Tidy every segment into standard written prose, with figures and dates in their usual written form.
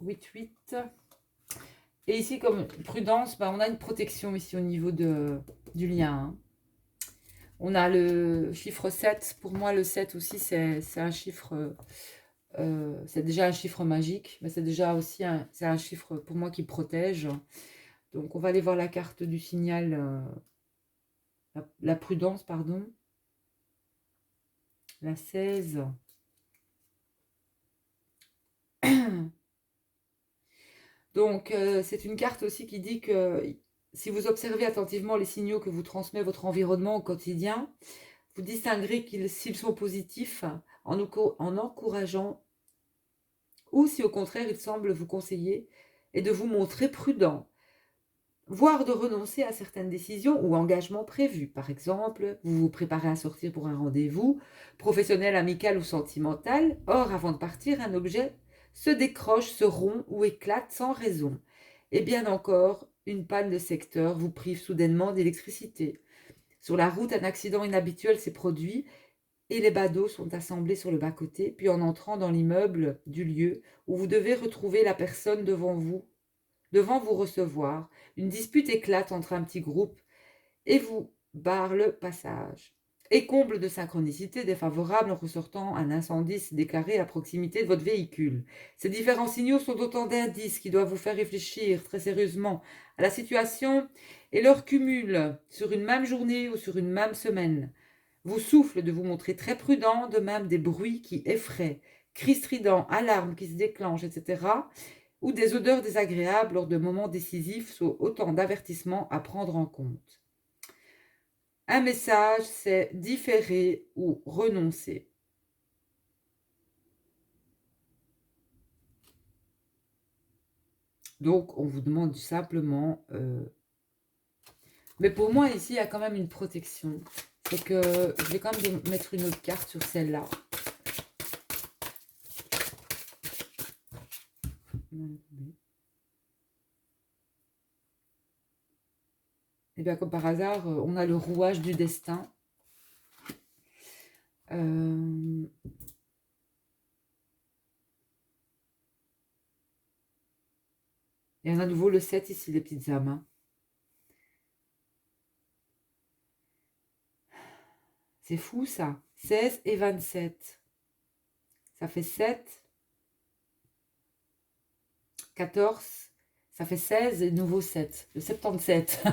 8. Et ici, comme prudence, on a une protection ici au niveau du lien. Hein. On a le chiffre 7. Pour moi, le 7 aussi, c'est un chiffre... c'est déjà un chiffre magique, mais c'est déjà aussi c'est un chiffre pour moi qui protège. Donc, on va aller voir la carte du signal, la prudence, pardon. La 16. Donc, c'est une carte aussi qui dit que si vous observez attentivement les signaux que vous transmet votre environnement au quotidien, vous distinguerez s'ils sont positifs en encourageant ou si au contraire ils semblent vous conseiller et de vous montrer prudent, voire de renoncer à certaines décisions ou engagements prévus. Par exemple, vous vous préparez à sortir pour un rendez-vous, professionnel, amical ou sentimental. Or, avant de partir, un objet se décroche, se rompt ou éclate sans raison. Et bien encore, une panne de secteur vous prive soudainement d'électricité. Sur la route, un accident inhabituel s'est produit et les badauds sont assemblés sur le bas-côté, puis en entrant dans l'immeuble du lieu où vous devez retrouver la personne devant vous recevoir, une dispute éclate entre un petit groupe et vous barre le passage. Et comble de synchronicité défavorable en ressortant un incendie s'est déclaré à proximité de votre véhicule. Ces différents signaux sont autant d'indices qui doivent vous faire réfléchir très sérieusement à la situation et leur cumul sur une même journée ou sur une même semaine vous souffle de vous montrer très prudent, de même des bruits qui effraient, cris stridents, alarmes qui se déclenchent, etc., ou des odeurs désagréables lors de moments décisifs sont autant d'avertissements à prendre en compte. Un message, c'est différer ou renoncer. Donc, on vous demande simplement... Mais pour moi, ici, il y a quand même une protection. C'est que je vais quand même mettre une autre carte sur celle-là. Et bien, comme par hasard, on a le rouage du destin. Et on a à nouveau le 7 ici, les petites âmes. Hein. C'est fou ça. 16 et 27. Ça fait 7. 14. Ça fait 16 et nouveau 7. Le 77.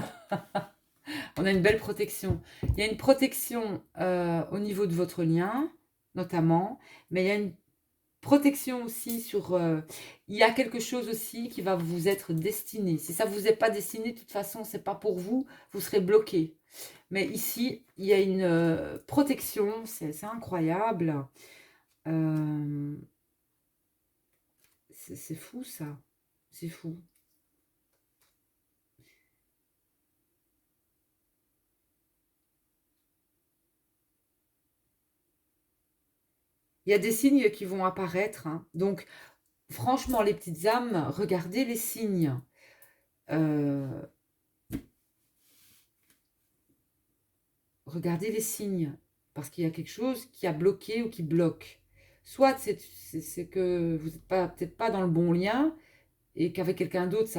On a une belle protection. Il y a une protection au niveau de votre lien, notamment. Mais il y a une protection aussi sur... il y a quelque chose aussi qui va vous être destiné. Si ça ne vous est pas destiné, de toute façon, ce n'est pas pour vous. Vous serez bloqué. Mais ici, il y a une protection, c'est incroyable. C'est fou ça, c'est fou. Il y a des signes qui vont apparaître. Hein. Donc, franchement, les petites âmes, regardez les signes. Regardez les signes, parce qu'il y a quelque chose qui a bloqué ou qui bloque. Soit c'est que vous n'êtes peut-être pas dans le bon lien et qu'avec quelqu'un d'autre,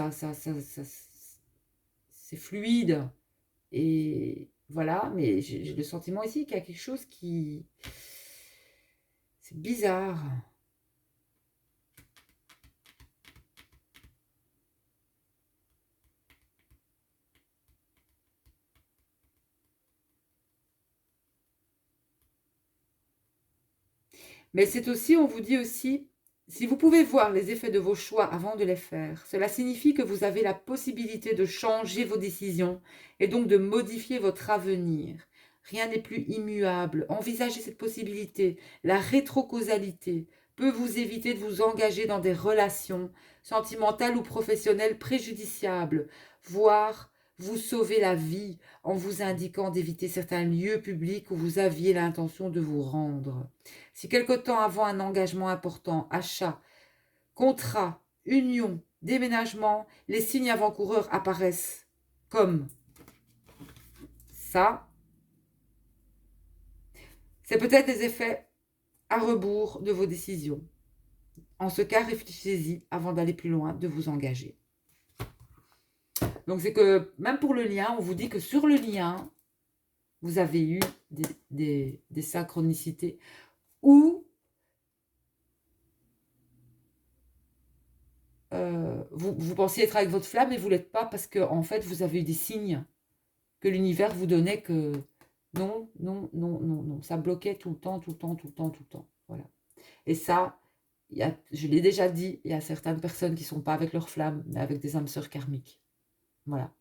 c'est fluide. Et voilà, mais j'ai le sentiment ici qu'il y a quelque chose qui... C'est bizarre. Mais c'est aussi, on vous dit aussi, si vous pouvez voir les effets de vos choix avant de les faire, cela signifie que vous avez la possibilité de changer vos décisions et donc de modifier votre avenir. Rien n'est plus immuable. Envisagez cette possibilité. La rétrocausalité peut vous éviter de vous engager dans des relations sentimentales ou professionnelles préjudiciables, voire vous sauver la vie en vous indiquant d'éviter certains lieux publics où vous aviez l'intention de vous rendre. Si quelque temps avant un engagement important, achat, contrat, union, déménagement, les signes avant-coureurs apparaissent comme ça, c'est peut-être des effets à rebours de vos décisions. En ce cas, réfléchissez-y avant d'aller plus loin, de vous engager. Donc c'est que même pour le lien, on vous dit que sur le lien, vous avez eu des synchronicités ou vous pensiez être avec votre flamme et vous ne l'êtes pas parce que en fait vous avez eu des signes que l'univers vous donnait que non, non, non, non, non, ça bloquait tout le temps, tout le temps, tout le temps, tout le temps. Voilà. Et ça, je l'ai déjà dit, il y a certaines personnes qui ne sont pas avec leur flamme, mais avec des âmes sœurs karmiques. Voilà.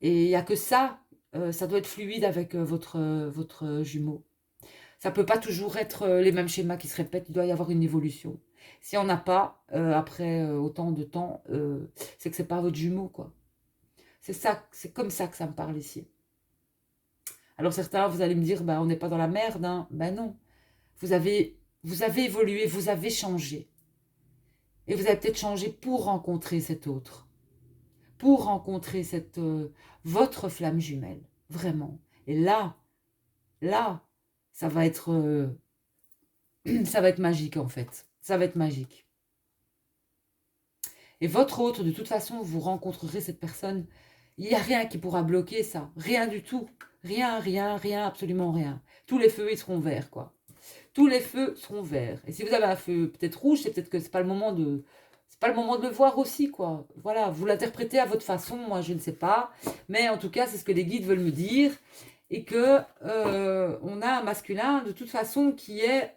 Et il n'y a que ça, ça doit être fluide avec votre jumeau. Ça ne peut pas toujours être les mêmes schémas qui se répètent, il doit y avoir une évolution. Si on n'a pas, après autant de temps, c'est que ce n'est pas votre jumeau, quoi. C'est ça, c'est comme ça que ça me parle ici. Alors certains, vous allez me dire, bah, on n'est pas dans la merde, hein. Ben non, vous avez évolué, vous avez changé. Et vous avez peut-être changé pour rencontrer cet autre, pour rencontrer votre flamme jumelle, vraiment. Et là, ça va être, ça va être magique en fait. Ça va être magique. Et votre autre, de toute façon, vous rencontrerez cette personne. Il n'y a rien qui pourra bloquer ça. Rien du tout. Rien, rien, rien, absolument rien. Tous les feux, ils seront verts, quoi. Tous les feux seront verts. Et si vous avez un feu peut-être rouge, c'est peut-être que c'est pas le moment de... C'est pas le moment de le voir aussi, quoi. Voilà, vous l'interprétez à votre façon, moi je ne sais pas. Mais en tout cas, c'est ce que les guides veulent me dire. Et que on a un masculin, de toute façon, qui est...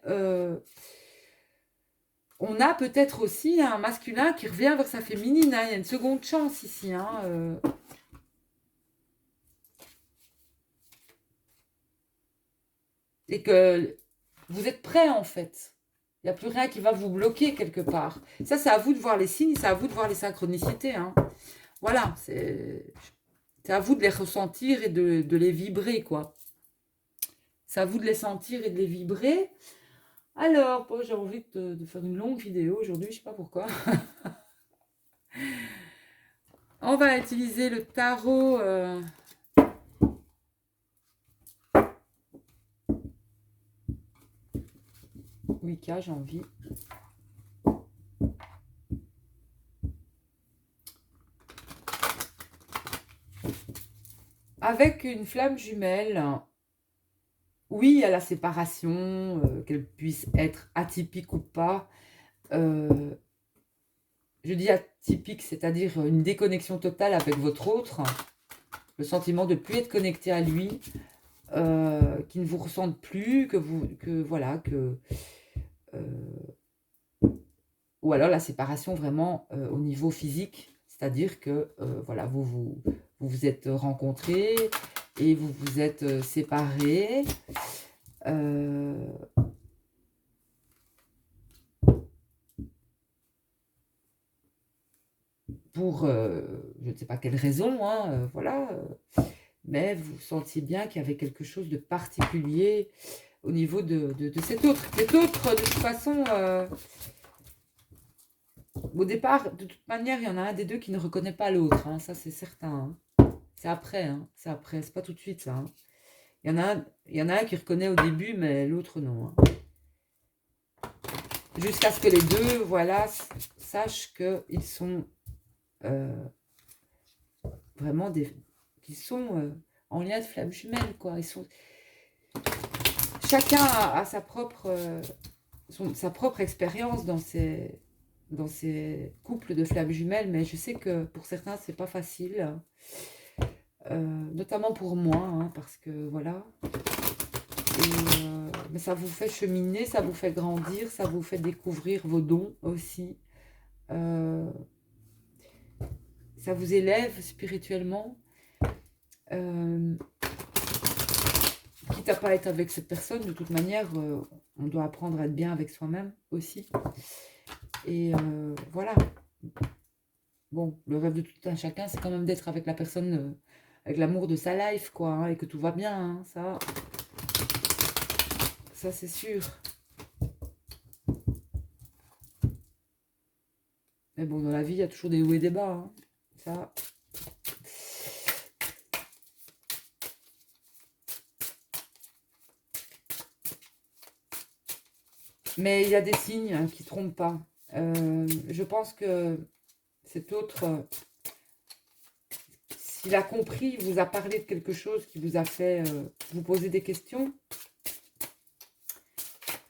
on a peut-être aussi un masculin qui revient vers sa féminine. Hein. Il y a une seconde chance ici. Hein. Et que vous êtes prêts en fait. Il n'y a plus rien qui va vous bloquer quelque part. Ça, c'est à vous de voir les signes, c'est à vous de voir les synchronicités. Hein. Voilà, c'est à vous de les ressentir et de les vibrer, quoi. C'est à vous de les sentir et de les vibrer. Alors, j'ai envie de faire une longue vidéo aujourd'hui, je sais pas pourquoi. On va utiliser le tarot Wicca, j'ai envie. Avec une flamme jumelle, oui, à la séparation, qu'elle puisse être atypique ou pas. Je dis atypique, c'est-à-dire une déconnexion totale avec votre autre, le sentiment de ne plus être connecté à lui, qui ne vous ressente plus, ou alors la séparation vraiment au niveau physique, c'est-à-dire que voilà, vous êtes rencontrés et vous vous êtes séparés. Pour je ne sais pas quelle raison, hein, voilà, mais vous sentiez bien qu'il y avait quelque chose de particulier au niveau de cet autre. Cet autre, de toute façon, au départ, de toute manière, il y en a un des deux qui ne reconnaît pas l'autre, hein, ça c'est certain. Hein. C'est après, hein, c'est pas tout de suite ça. Hein. Il y en a un qui reconnaît au début, mais l'autre non. Hein. Jusqu'à ce que les deux, voilà, sachent qu'ils sont vraiment qu'ils sont en lien de flamme jumelle, quoi. Ils sont... Chacun a sa propre expérience dans ces couples de flammes jumelles, mais je sais que pour certains, c'est pas facile. Notamment pour moi, hein, parce que voilà. Mais ça vous fait cheminer, ça vous fait grandir, ça vous fait découvrir vos dons aussi. Ça vous élève spirituellement. Quitte à pas être avec cette personne, de toute manière, on doit apprendre à être bien avec soi-même aussi. Et voilà. Bon, le rêve de tout un chacun, c'est quand même d'être avec la personne, avec l'amour de sa life, quoi, hein, et que tout va bien, hein, ça c'est sûr. Mais bon, dans la vie, il y a toujours des hauts et des bas, hein, ça... Mais il y a des signes qui ne trompent pas. Je pense que cet autre, s'il a compris, il vous a parlé de quelque chose qui vous a fait vous poser des questions.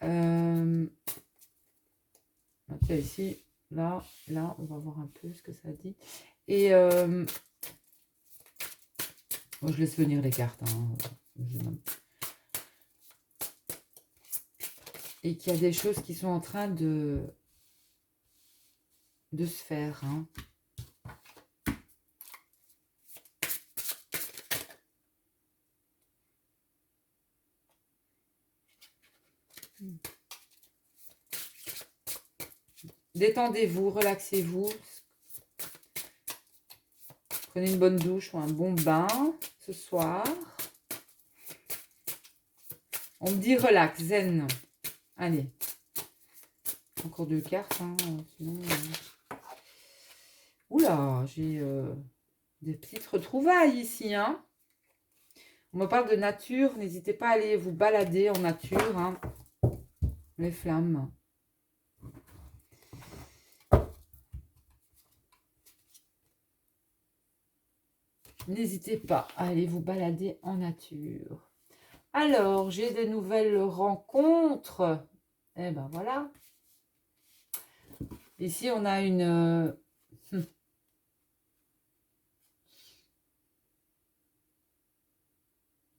Tiens, ici, là, on va voir un peu ce que ça dit. Et bon, je laisse venir les cartes. Et qu'il y a des choses qui sont en train de se faire. Détendez-vous, relaxez-vous. Prenez une bonne douche ou un bon bain ce soir. On me dit relax, zen. Allez. Encore 2 cartes. Sinon, oula, j'ai des petites retrouvailles ici. On me parle de nature. N'hésitez pas à aller vous balader en nature. Les flammes. N'hésitez pas à aller vous balader en nature. Alors, j'ai des nouvelles rencontres. Eh ben voilà. Ici, on a une...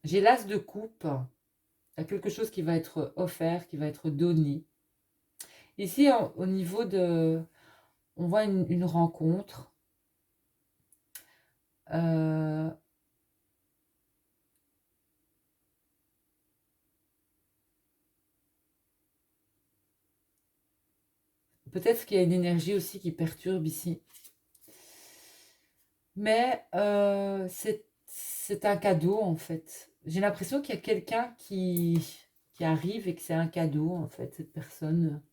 J'ai l'as de coupe. Il y a quelque chose qui va être offert, qui va être donné. Ici, au niveau de... On voit une rencontre. Peut-être qu'il y a une énergie aussi qui perturbe ici. Mais c'est un cadeau, en fait. J'ai l'impression qu'il y a quelqu'un qui arrive et que c'est un cadeau, en fait, cette personne.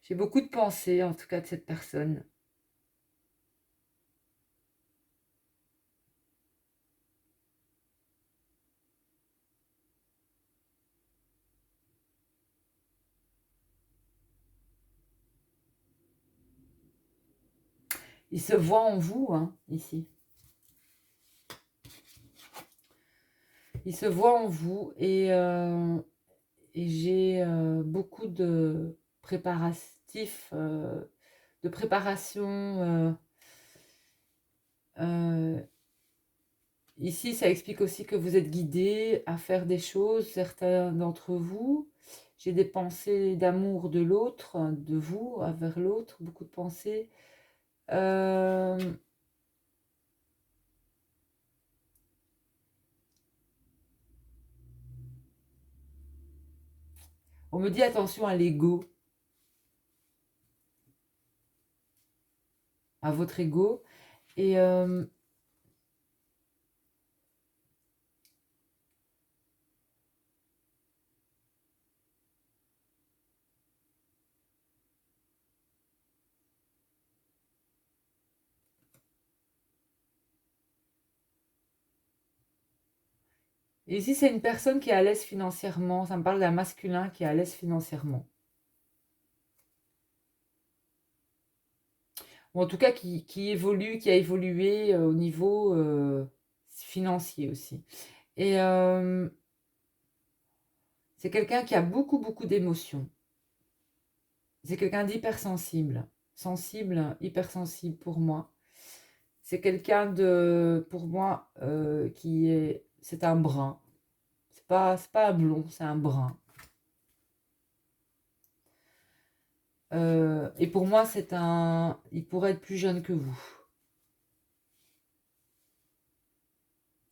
J'ai beaucoup de pensées, en tout cas, de cette personne. Il se voit en vous, ici. Il se voit en vous et j'ai beaucoup de préparatifs, de préparation. Ici, ça explique aussi que vous êtes guidé à faire des choses, certains d'entre vous. J'ai des pensées d'amour de l'autre, de vous, vers l'autre, beaucoup de pensées. On me dit attention à l'ego, à votre ego. Et ici, c'est une personne qui est à l'aise financièrement. Ça me parle d'un masculin qui est à l'aise financièrement. Ou en tout cas, qui évolue, qui a évolué au niveau financier aussi. Et c'est quelqu'un qui a beaucoup, beaucoup d'émotions. C'est quelqu'un d'hypersensible. Sensible, hypersensible pour moi. C'est quelqu'un de, pour moi, qui est... C'est un brun. C'est pas un blond, c'est un brun. Et pour moi, c'est un... Il pourrait être plus jeune que vous.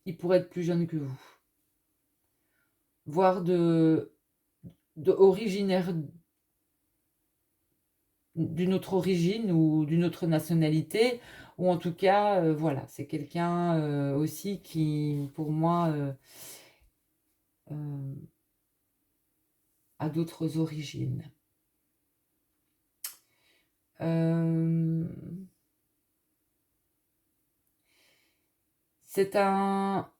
Il pourrait être plus jeune que vous. Voire originaire d'une autre origine ou d'une autre nationalité. Ou en tout cas, voilà, c'est quelqu'un aussi qui, pour moi, a d'autres origines. C'est un...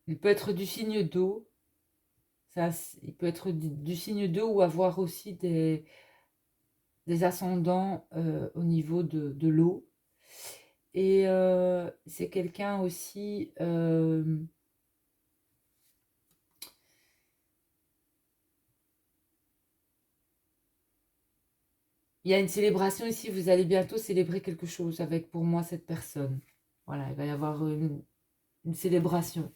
Il peut être du signe d'eau. Il peut être du signe d'eau ou avoir aussi des ascendants au niveau de l'eau. Et c'est quelqu'un aussi... il y a une célébration ici, vous allez bientôt célébrer quelque chose avec, pour moi, cette personne. Voilà, il va y avoir une célébration.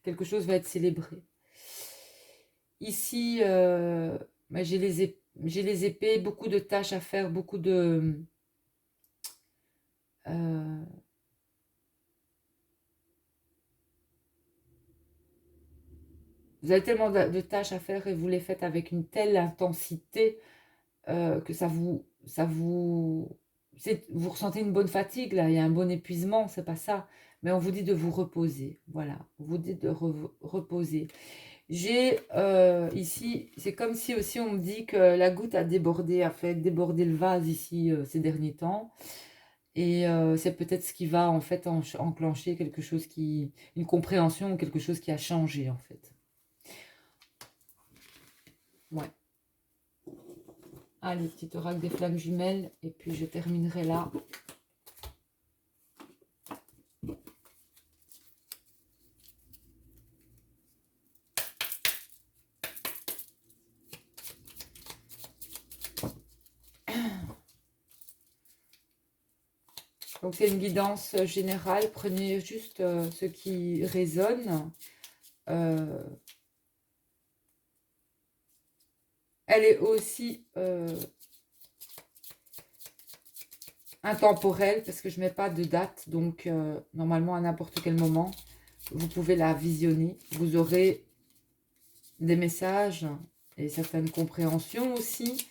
Quelque chose va être célébré. Ici, bah, j'ai les épées, beaucoup de tâches à faire, beaucoup de... euh, vous avez tellement de tâches à faire et vous les faites avec une telle intensité que vous ressentez une bonne fatigue, là, il y a un bon épuisement, c'est pas ça. Mais on vous dit de vous reposer, voilà. On vous dit de reposer. J'ai ici, c'est comme si aussi on me dit que la goutte a débordé, a fait déborder le vase ici ces derniers temps. Et c'est peut-être ce qui va en fait enclencher quelque chose une compréhension ou quelque chose qui a changé en fait. Ouais. Allez, petit oracle des flammes jumelles, et puis je terminerai là. Donc c'est une guidance générale, prenez juste ce qui résonne. Elle est aussi intemporelle parce que je ne mets pas de date, donc normalement à n'importe quel moment, vous pouvez la visionner. Vous aurez des messages et certaines compréhensions aussi.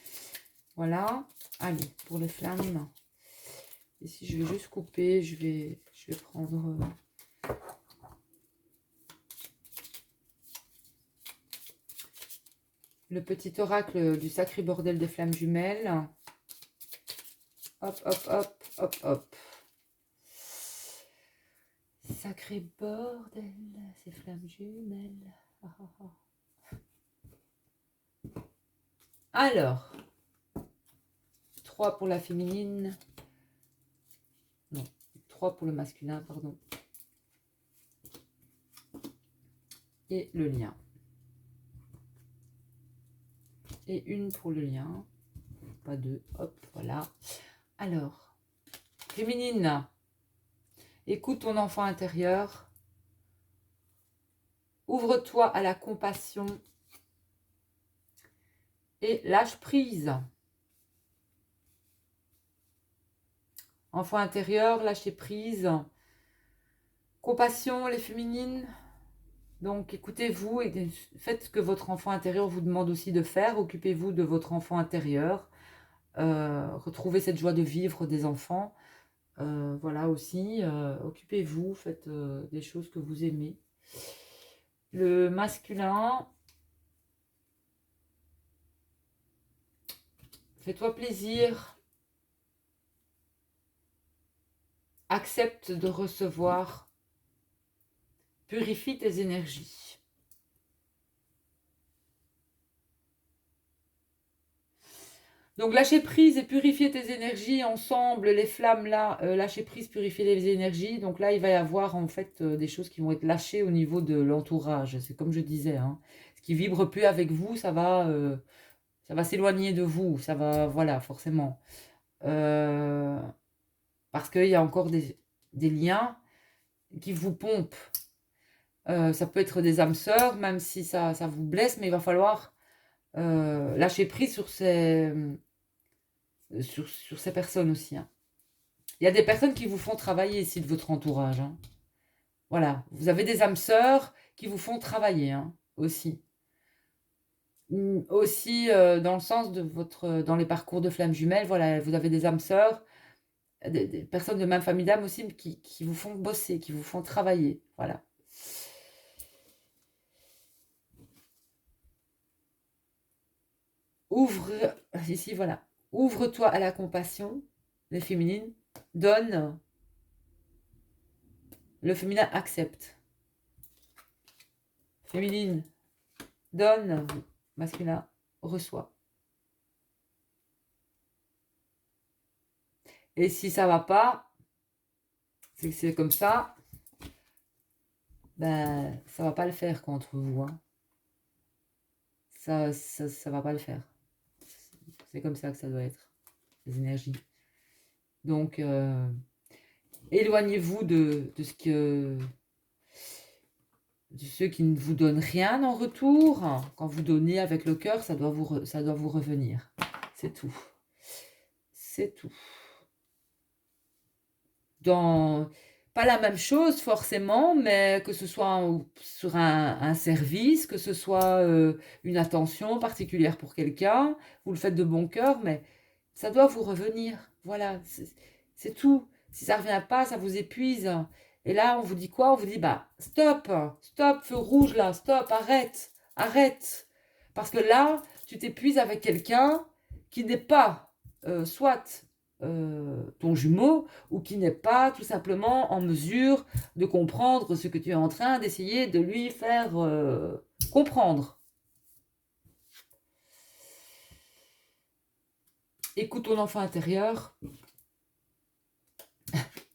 Voilà. Allez, pour les flammes. Ici, je vais juste couper, je vais prendre... le petit oracle du sacré bordel des flammes jumelles. Hop, hop, hop, hop, hop. Sacré bordel, ces flammes jumelles. Alors, 3 pour la féminine. Non, 3 pour le masculin, pardon. Et le lien. Et une pour le lien. Pas deux, hop, voilà. Alors, féminine, écoute ton enfant intérieur. Ouvre-toi à la compassion. Et lâche prise. Enfant intérieur, lâchez prise. Compassion, les féminines. Donc, écoutez-vous et faites ce que votre enfant intérieur vous demande aussi de faire. Occupez-vous de votre enfant intérieur. Retrouvez cette joie de vivre des enfants. Voilà aussi. Occupez-vous, faites des choses que vous aimez. Le masculin. Fais-toi plaisir. Accepte de recevoir. Purifie tes énergies. Donc, lâcher prise et purifier tes énergies ensemble, les flammes là, lâcher prise, purifier les énergies. Donc là, il va y avoir en fait des choses qui vont être lâchées au niveau de l'entourage. C'est comme je disais, hein. Ce qui vibre plus avec vous, ça va s'éloigner de vous. Ça va, voilà, forcément. Parce qu'il y a encore des liens qui vous pompent. Ça peut être des âmes sœurs, même si ça vous blesse, mais il va falloir lâcher prise sur ces personnes aussi. Hein. Il y a des personnes qui vous font travailler ici de votre entourage. Hein. Voilà, vous avez des âmes sœurs qui vous font travailler hein, aussi. Aussi dans le sens de dans les parcours de flammes jumelles, voilà, vous avez des âmes sœurs, des personnes de même famille d'âme aussi qui vous font bosser, qui vous font travailler. Voilà. Ici, voilà. Ouvre-toi à la compassion, les féminines. Donne, le féminin accepte. Féminine, donne, masculin, reçoit. Et si ça va pas, c'est que c'est comme ça, ben ça va pas le faire contre vous. Hein. Ça va pas le faire. C'est comme ça que ça doit être, les énergies. Donc, éloignez-vous de ce que de ceux qui ne vous donnent rien en retour. Quand vous donnez avec le cœur, ça doit vous revenir. C'est tout. C'est tout. Dans pas la même chose forcément, mais que ce soit sur un service, que ce soit une attention particulière pour quelqu'un, vous le faites de bon cœur, mais ça doit vous revenir. Voilà, c'est tout. Si ça ne revient pas, ça vous épuise. Et là, on vous dit quoi? On vous dit, bah, stop, stop, feu rouge là, stop, arrête, arrête. Parce que là, tu t'épuises avec quelqu'un qui n'est pas soit ton jumeau ou qui n'est pas tout simplement en mesure de comprendre ce que tu es en train d'essayer de lui faire comprendre. Écoute ton enfant intérieur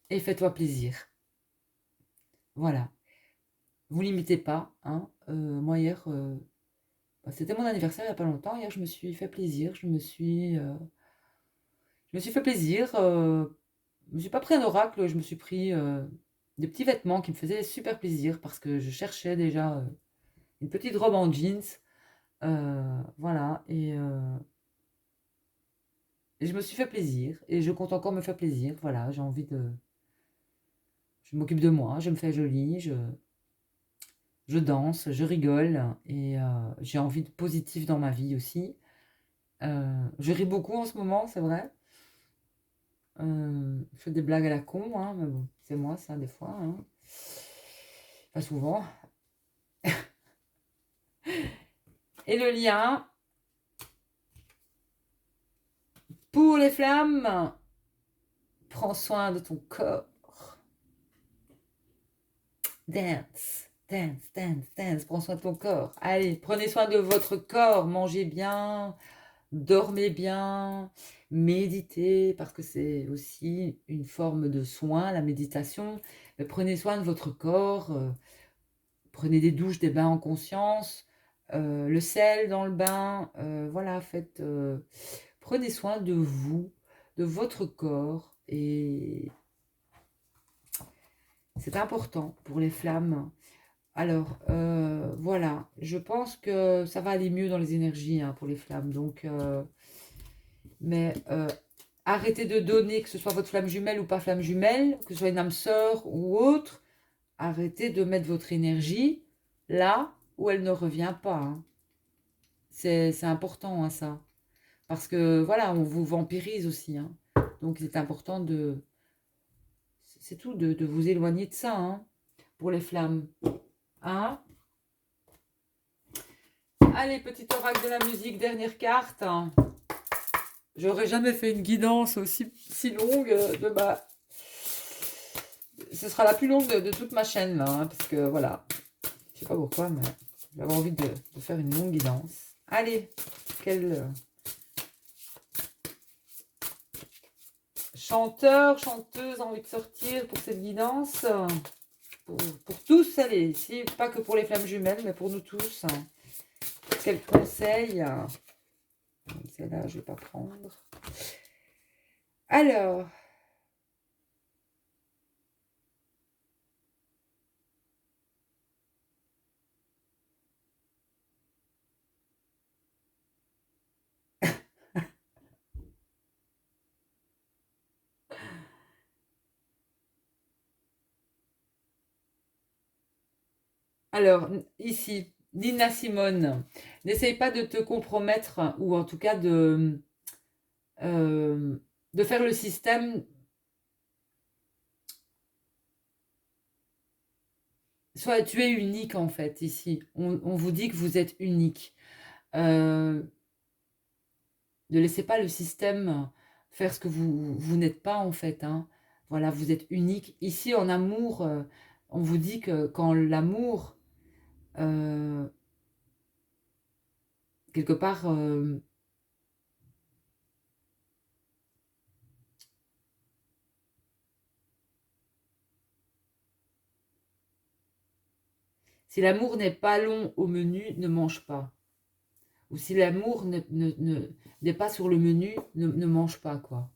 et fais-toi plaisir. Voilà. Vous limitez pas. Hein. Moi, hier, c'était mon anniversaire il n'y a pas longtemps. Hier, je me suis fait plaisir. Je me suis fait plaisir. Je ne me suis pas pris un oracle. Je me suis pris des petits vêtements qui me faisaient super plaisir parce que je cherchais déjà une petite robe en jeans. Voilà. Et je me suis fait plaisir. Et je compte encore me faire plaisir. Voilà. J'ai envie de... Je m'occupe de moi. Je me fais jolie. Je danse, je rigole et j'ai envie de positif dans ma vie aussi. Je ris beaucoup en ce moment, c'est vrai. Je fais des blagues à la con, hein, mais bon, c'est moi ça des fois. Hein. Pas souvent. Et le lien pour les flammes, prends soin de ton corps. Dance, dance, dance, dance, prends soin de ton corps. Allez, prenez soin de votre corps, mangez bien, dormez bien, méditez, parce que c'est aussi une forme de soin, la méditation. Mais prenez soin de votre corps, prenez des douches, des bains en conscience, le sel dans le bain, voilà, prenez soin de vous, de votre corps, et c'est important pour les flammes. Alors, voilà, je pense que ça va aller mieux dans les énergies hein, pour les flammes, donc... Mais arrêtez de donner, que ce soit votre flamme jumelle ou pas flamme jumelle, que ce soit une âme sœur ou autre, arrêtez de mettre votre énergie là où elle ne revient pas. Hein. C'est important hein, ça. Parce que voilà, on vous vampirise aussi. Hein. Donc c'est important de... C'est tout, de vous éloigner de ça hein, pour les flammes. Hein. Allez, petit oracle de la musique, dernière carte. J'aurais jamais fait une guidance aussi si longue de ma... Ce sera la plus longue de toute ma chaîne là, hein, parce que voilà, je sais pas pourquoi, mais j'avais envie de faire une longue guidance. Allez, quel chanteur, chanteuse a envie de sortir pour cette guidance pour tous, allez, ici, pas que pour les flammes jumelles, mais pour nous tous. Quel conseil celle-là, je vais pas prendre. Alors... Alors, ici, Nina Simone, n'essaye pas de te compromettre, ou en tout cas de faire le système. Soit tu es unique en fait, ici. On vous dit que vous êtes unique. Ne laissez pas le système faire ce que vous n'êtes pas en fait. Hein. Voilà, vous êtes unique. Ici, en amour, on vous dit que quand l'amour quelque part, si l'amour n'est pas long au menu, ne mange pas. Ou si l'amour n'est pas sur le menu, ne mange pas, quoi.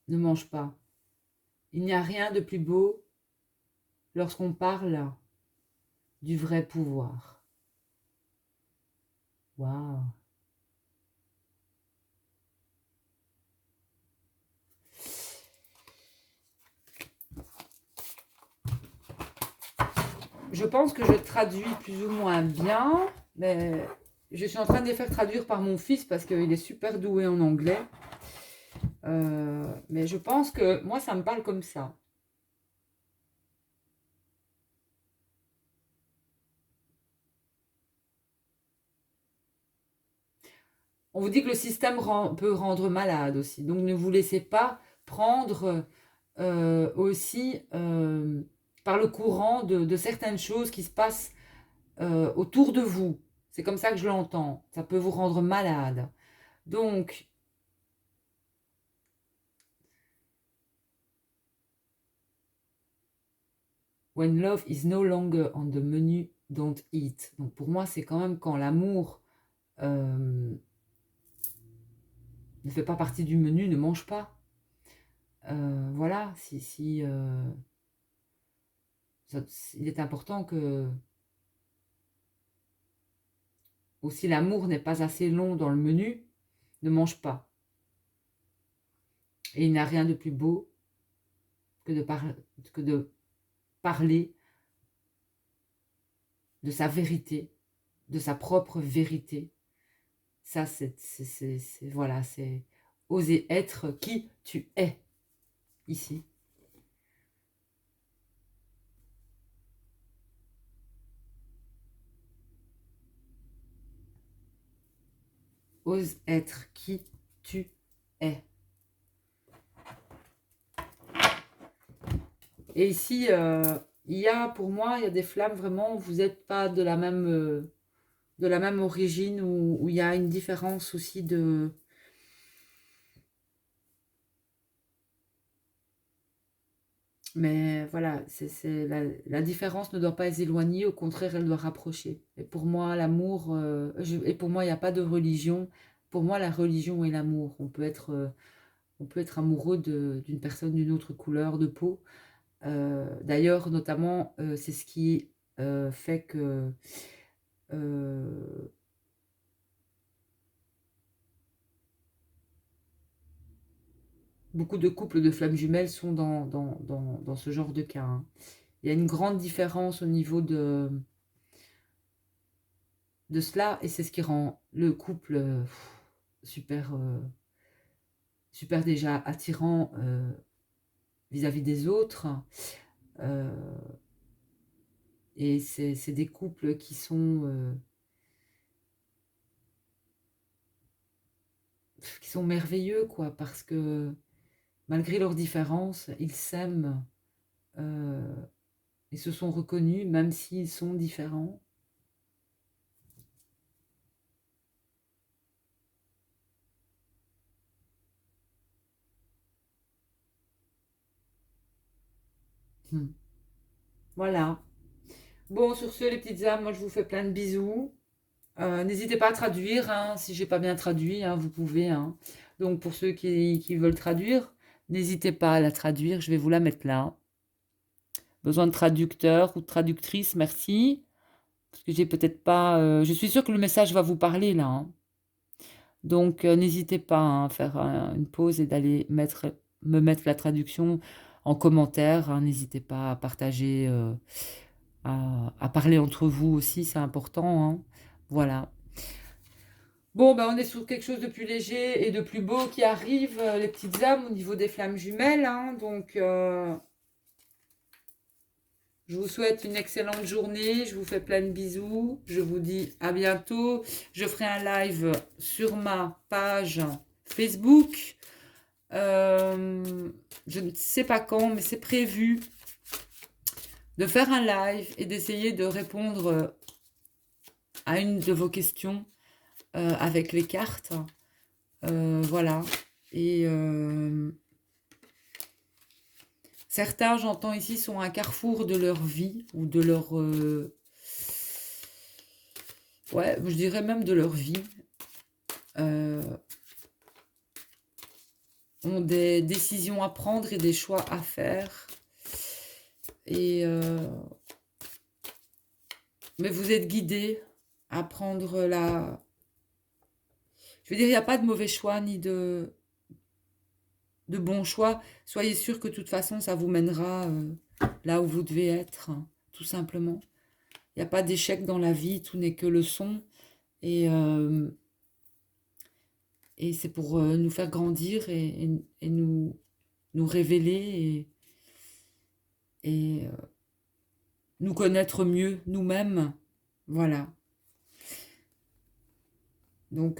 Ne mange pas. Il n'y a rien de plus beau lorsqu'on parle du vrai pouvoir. Waouh. Je pense que je traduis plus ou moins bien, mais je suis en train de les faire traduire par mon fils parce qu'il est super doué en anglais. Mais je pense que moi, ça me parle comme ça. On vous dit que le système peut rendre malade aussi. Donc ne vous laissez pas prendre aussi par le courant de certaines choses qui se passent autour de vous. C'est comme ça que je l'entends. Ça peut vous rendre malade. Donc, when love is no longer on the menu, don't eat. Donc pour moi, c'est quand même quand l'amour ne fait pas partie du menu, ne mange pas. Voilà, il est important que aussi l'amour n'est pas assez long dans le menu, ne mange pas. Et il n'y a rien de plus beau que de parler de sa vérité, de sa propre vérité. Ça, voilà, c'est oser être qui tu es ici. Ose être qui tu es. Et ici, il y a, pour moi, il y a des flammes vraiment, vous n'êtes pas de la même origine, où il y a une différence aussi de... Mais voilà, la différence ne doit pas les éloigner, au contraire, elle doit rapprocher. Et pour moi, l'amour, et pour moi, il n'y a pas de religion. Pour moi, la religion est l'amour. On peut être amoureux d'une personne d'une autre couleur de peau. D'ailleurs, notamment, c'est ce qui fait que beaucoup de couples de flammes jumelles sont dans ce genre de cas, hein. Il y a une grande différence au niveau de cela, et c'est ce qui rend le couple super, super déjà attirant vis-à-vis des autres. Et c'est des couples qui sont merveilleux, quoi, parce que malgré leurs différences, ils s'aiment, ils se sont reconnus, même s'ils sont différents. Voilà. Bon, sur ce, les petites âmes, moi je vous fais plein de bisous. N'hésitez pas à traduire, hein, si j'ai pas bien traduit, hein, vous pouvez, hein. Donc pour ceux qui veulent traduire, n'hésitez pas à la traduire, je vais vous la mettre là. Besoin de traducteur ou de traductrice, merci. Parce que j'ai peut-être pas... je suis sûre que le message va vous parler là, hein. Donc n'hésitez pas, hein, à faire une pause et d'aller me mettre la traduction en commentaire, hein. N'hésitez pas à partager, à parler entre vous aussi, c'est important, hein. Voilà. Bon, ben, on est sur quelque chose de plus léger et de plus beau qui arrive, les petites âmes, au niveau des flammes jumelles, hein. Donc, je vous souhaite une excellente journée. Je vous fais plein de bisous. Je vous dis à bientôt. Je ferai un live sur ma page Facebook. Je ne sais pas quand, mais c'est prévu de faire un live et d'essayer de répondre à une de vos questions avec les cartes. Voilà. Et certains, j'entends ici, sont à un carrefour de leur vie ou de leur... ouais, je dirais même de leur vie. Ont des décisions à prendre et des choix à faire. Et mais vous êtes guidés à prendre la... Je veux dire, il n'y a pas de mauvais choix ni de bons choix. Soyez sûr que de toute façon, ça vous mènera là où vous devez être, hein, tout simplement. Il n'y a pas d'échec dans la vie, tout n'est que leçon. Et c'est pour nous faire grandir et nous révéler et nous connaître mieux nous-mêmes. Voilà. Donc,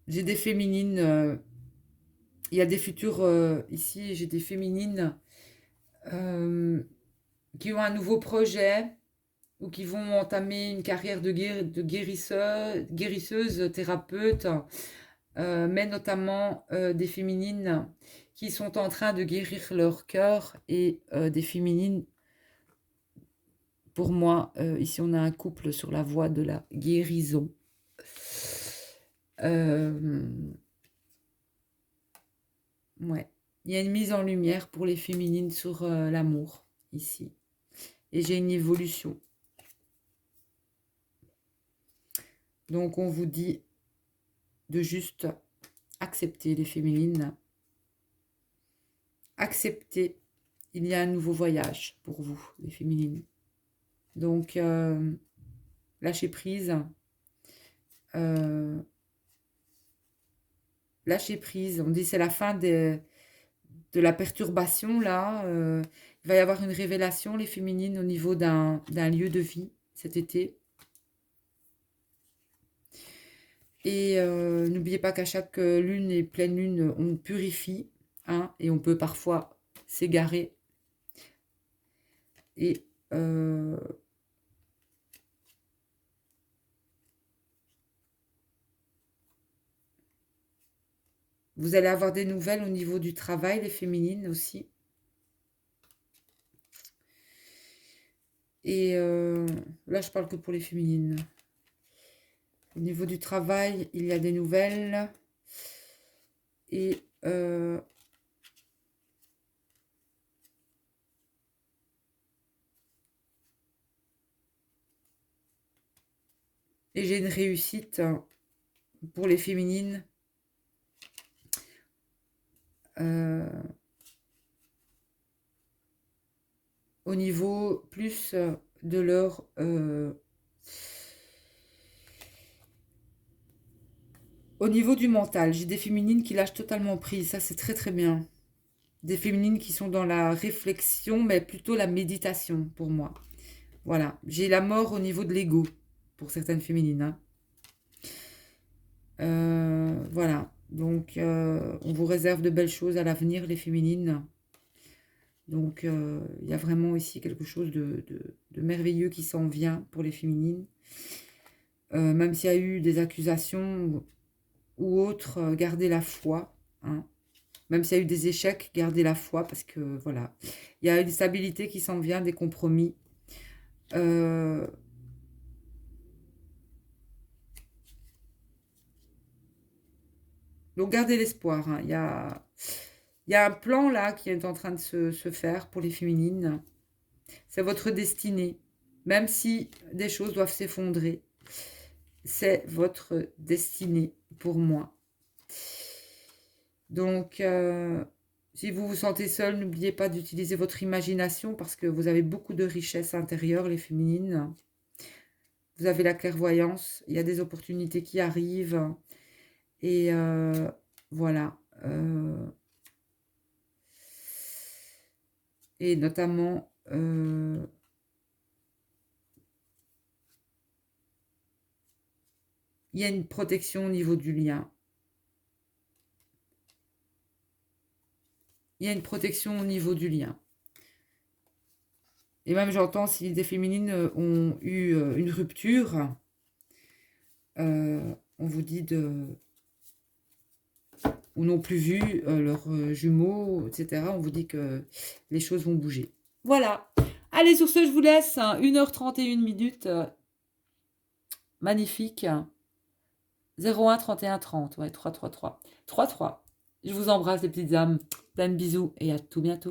j'ai des féminines. Il y a des futures ici, j'ai des féminines qui ont un nouveau projet ou qui vont entamer une carrière de guérisseuse, thérapeute, mais notamment des féminines qui sont en train de guérir leur cœur et des féminines, pour moi, ici on a un couple sur la voie de la guérison. Ouais. Il y a une mise en lumière pour les féminines sur l'amour, ici. Et j'ai une évolution. Donc, on vous dit de juste accepter les féminines. Accepter. Il y a un nouveau voyage pour vous, les féminines. Donc, lâchez prise. Lâchez prise. On dit c'est la fin de la perturbation, là. Il va y avoir une révélation, les féminines, au niveau d'un lieu de vie cet été. Et n'oubliez pas qu'à chaque lune et pleine lune, on purifie, hein, et on peut parfois s'égarer. Et vous allez avoir des nouvelles au niveau du travail, les féminines aussi. Et là, je parle que pour les féminines. Au niveau du travail, il y a des nouvelles. Et j'ai une réussite pour les féminines. Au niveau plus de leur... au niveau du mental, j'ai des féminines qui lâchent totalement prise. Ça, c'est très très bien. Des féminines qui sont dans la réflexion, mais plutôt la méditation pour moi. Voilà. J'ai la mort au niveau de l'ego pour certaines féminines, hein. Voilà. Donc, on vous réserve de belles choses à l'avenir, les féminines. Donc, il y a vraiment ici quelque chose de merveilleux qui s'en vient pour les féminines. Même s'il y a eu des accusations ou autres, gardez la foi, hein. Même s'il y a eu des échecs, gardez la foi parce que, voilà, il y a une stabilité qui s'en vient, des compromis. Donc, gardez l'espoir, hein. Il y a un plan, là, qui est en train de se faire pour les féminines. C'est votre destinée. Même si des choses doivent s'effondrer, c'est votre destinée pour moi. Donc, si vous vous sentez seul, n'oubliez pas d'utiliser votre imagination parce que vous avez beaucoup de richesse intérieure, les féminines. Vous avez la clairvoyance, il y a des opportunités qui arrivent. Et voilà. Et notamment... il y a une protection au niveau du lien. Il y a une protection au niveau du lien. Et même j'entends si des féminines ont eu une rupture, on vous dit ou n'ont plus vu leurs jumeaux, etc. On vous dit que les choses vont bouger. Voilà. Allez, sur ce, je vous laisse. 1h31 minutes. Magnifique. 01 31 30. Ouais, 333. 33. Je vous embrasse, les petites âmes. Plein de bisous et à tout bientôt.